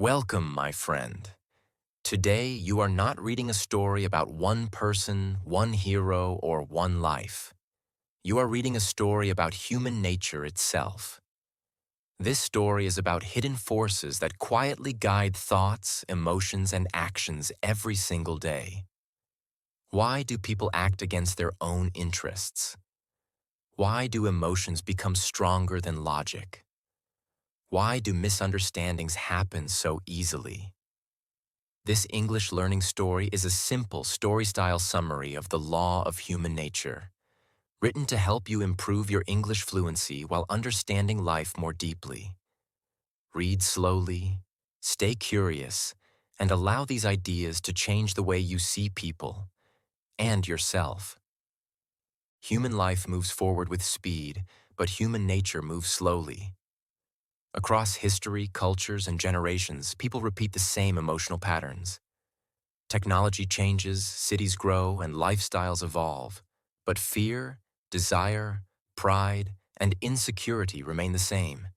Welcome, my friend. Today, you are not reading a story about one person, one hero, or one life. You are reading a story about human nature itself. This story is about hidden forces that quietly guide thoughts, emotions, and actions every single day. Why do people act against their own interests? Why do emotions become stronger than logic? Why do misunderstandings happen so easily? This English learning story is a simple story-style summary of the law of human nature, written to help you improve your English fluency while understanding life more deeply. Read slowly, stay curious, and allow these ideas to change the way you see people and yourself. Human life moves forward with speed, but human nature moves slowly. Across history, cultures, and generations, people repeat the same emotional patterns. Technology changes, cities grow, and lifestyles evolve, but fear, desire, pride, and insecurity remain the same.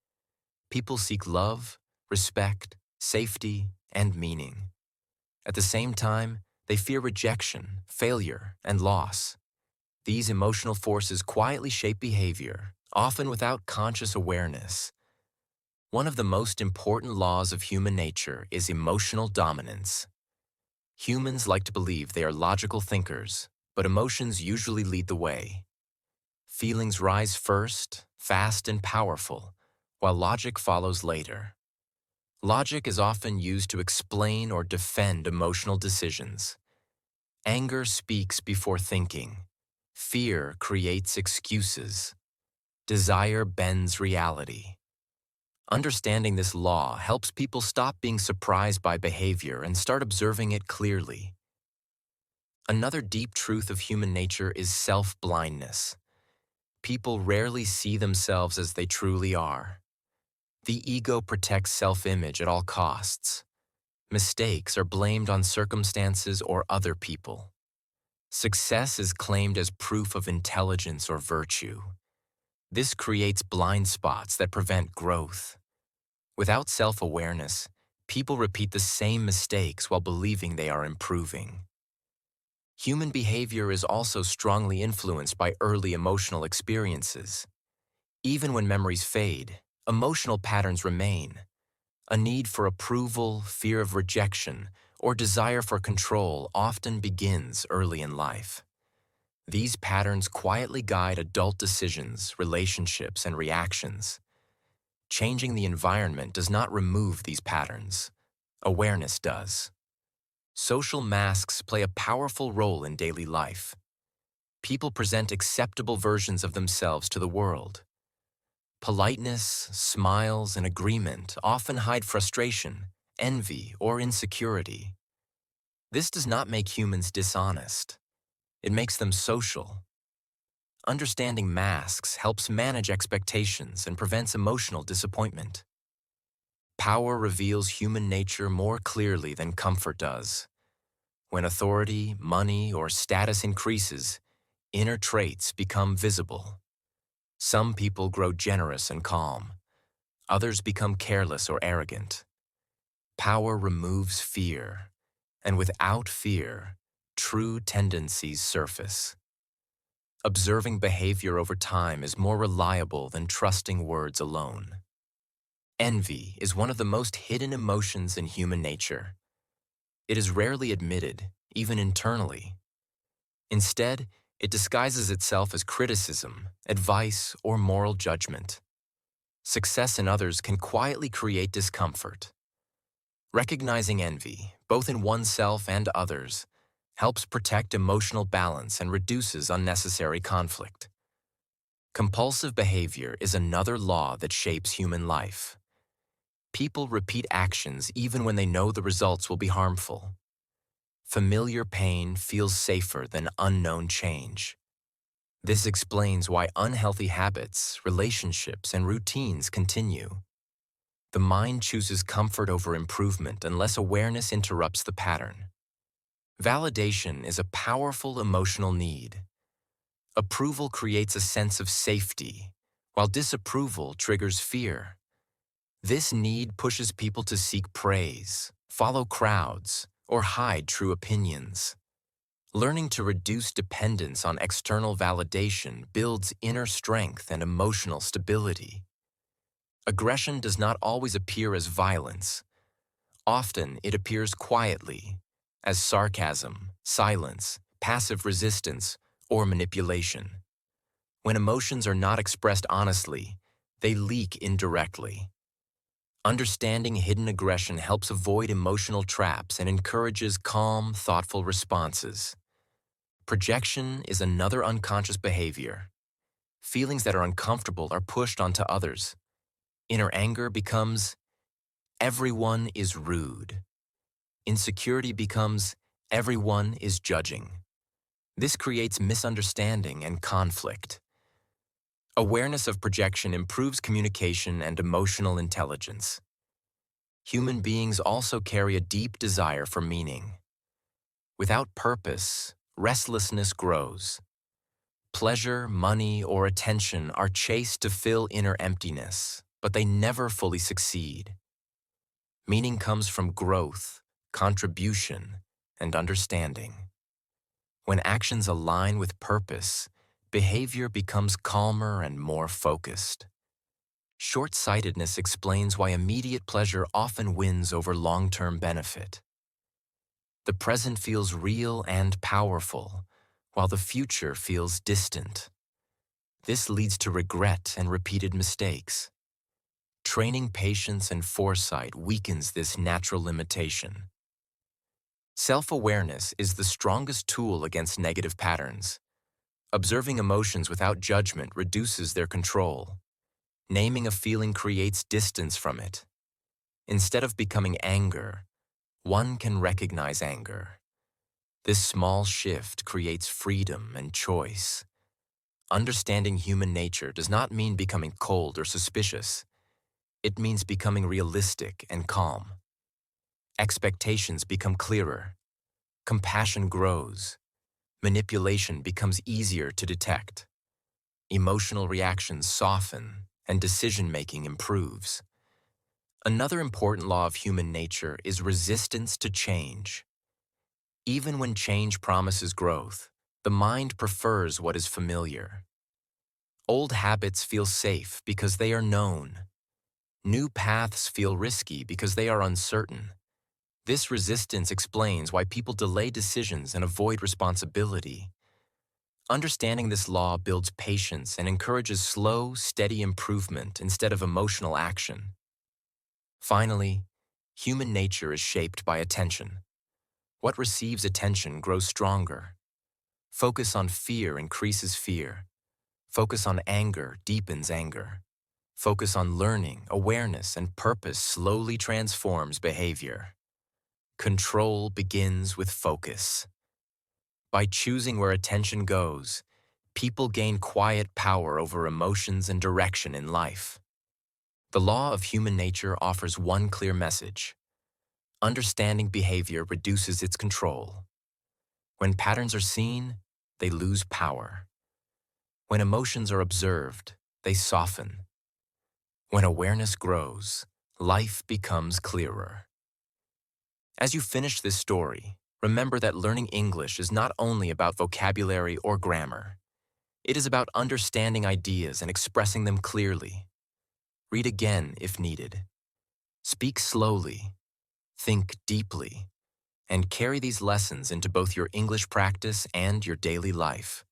People seek love, respect, safety, and meaning. At the same time, they fear rejection, failure, and loss. These emotional forces quietly shape behavior, often without conscious awareness. One of the most important laws of human nature is emotional dominance. Humans like to believe they are logical thinkers, but emotions usually lead the way. Feelings rise first, fast and powerful, while logic follows later. Logic is often used to explain or defend emotional decisions. Anger speaks before thinking. Fear creates excuses. Desire bends reality. Understanding this law helps people stop being surprised by behavior and start observing it clearly. Another deep truth of human nature is self-blindness. People rarely see themselves as they truly are. The ego protects self-image at all costs. Mistakes are blamed on circumstances or other people. Success is claimed as proof of intelligence or virtue. This creates blind spots that prevent growth. Without self-awareness, people repeat the same mistakes while believing they are improving. Human behavior is also strongly influenced by early emotional experiences. Even when memories fade, emotional patterns remain. A need for approval, fear of rejection, or desire for control often begins early in life. These patterns quietly guide adult decisions, relationships, and reactions. Changing the environment does not remove these patterns. Awareness does. Social masks play a powerful role in daily life. People present acceptable versions of themselves to the world. Politeness, smiles, and agreement often hide frustration, envy, or insecurity. This does not make humans dishonest. It makes them social. Understanding masks helps manage expectations and prevents emotional disappointment. Power reveals human nature more clearly than comfort does. When authority, money, or status increases, inner traits become visible. Some people grow generous and calm. Others become careless or arrogant. Power removes fear, and without fear, true tendencies surface. Observing behavior over time is more reliable than trusting words alone. Envy is one of the most hidden emotions in human nature. It is rarely admitted, even internally. Instead, it disguises itself as criticism, advice, or moral judgment. Success in others can quietly create discomfort. Recognizing envy, both in oneself and others, helps protect emotional balance and reduces unnecessary conflict. Compulsive behavior is another law that shapes human life. People repeat actions even when they know the results will be harmful. Familiar pain feels safer than unknown change. This explains why unhealthy habits, relationships, and routines continue. The mind chooses comfort over improvement unless awareness interrupts the pattern. Validation is a powerful emotional need. Approval creates a sense of safety, while disapproval triggers fear. This need pushes people to seek praise, follow crowds, or hide true opinions. Learning to reduce dependence on external validation builds inner strength and emotional stability. Aggression does not always appear as violence. Often it appears quietly, as sarcasm, silence, passive resistance, or manipulation. When emotions are not expressed honestly, they leak indirectly. Understanding hidden aggression helps avoid emotional traps and encourages calm, thoughtful responses. Projection is another unconscious behavior. Feelings that are uncomfortable are pushed onto others. Inner anger becomes, everyone is rude. Insecurity becomes, everyone is judging. This creates misunderstanding and conflict. Awareness of projection improves communication and emotional intelligence. Human beings also carry a deep desire for meaning. Without purpose, restlessness grows. Pleasure, money, or attention are chased to fill inner emptiness, but they never fully succeed. Meaning comes from growth, contribution, and understanding. When actions align with purpose, behavior becomes calmer and more focused. Short-sightedness explains why immediate pleasure often wins over long-term benefit. The present feels real and powerful, while the future feels distant. This leads to regret and repeated mistakes. Training patience and foresight weakens this natural limitation. Self-awareness is the strongest tool against negative patterns. Observing emotions without judgment reduces their control. Naming a feeling creates distance from it. Instead of becoming anger, one can recognize anger. This small shift creates freedom and choice. Understanding human nature does not mean becoming cold or suspicious. It means becoming realistic and calm. Expectations become clearer. Compassion grows. Manipulation becomes easier to detect. Emotional reactions soften, and decision-making improves. Another important law of human nature is resistance to change. Even when change promises growth, the mind prefers what is familiar. Old habits feel safe because they are known. New paths feel risky because they are uncertain. This resistance explains why people delay decisions and avoid responsibility. Understanding this law builds patience and encourages slow, steady improvement instead of emotional action. Finally, human nature is shaped by attention. What receives attention grows stronger. Focus on fear increases fear. Focus on anger deepens anger. Focus on learning, awareness, and purpose slowly transforms behavior. Control begins with focus. By choosing where attention goes, people gain quiet power over emotions and direction in life. The law of human nature offers one clear message. Understanding behavior reduces its control. When patterns are seen, they lose power. When emotions are observed, they soften. When awareness grows, life becomes clearer. As you finish this story, remember that learning English is not only about vocabulary or grammar. It is about understanding ideas and expressing them clearly. Read again if needed. Speak slowly, think deeply, and carry these lessons into both your English practice and your daily life.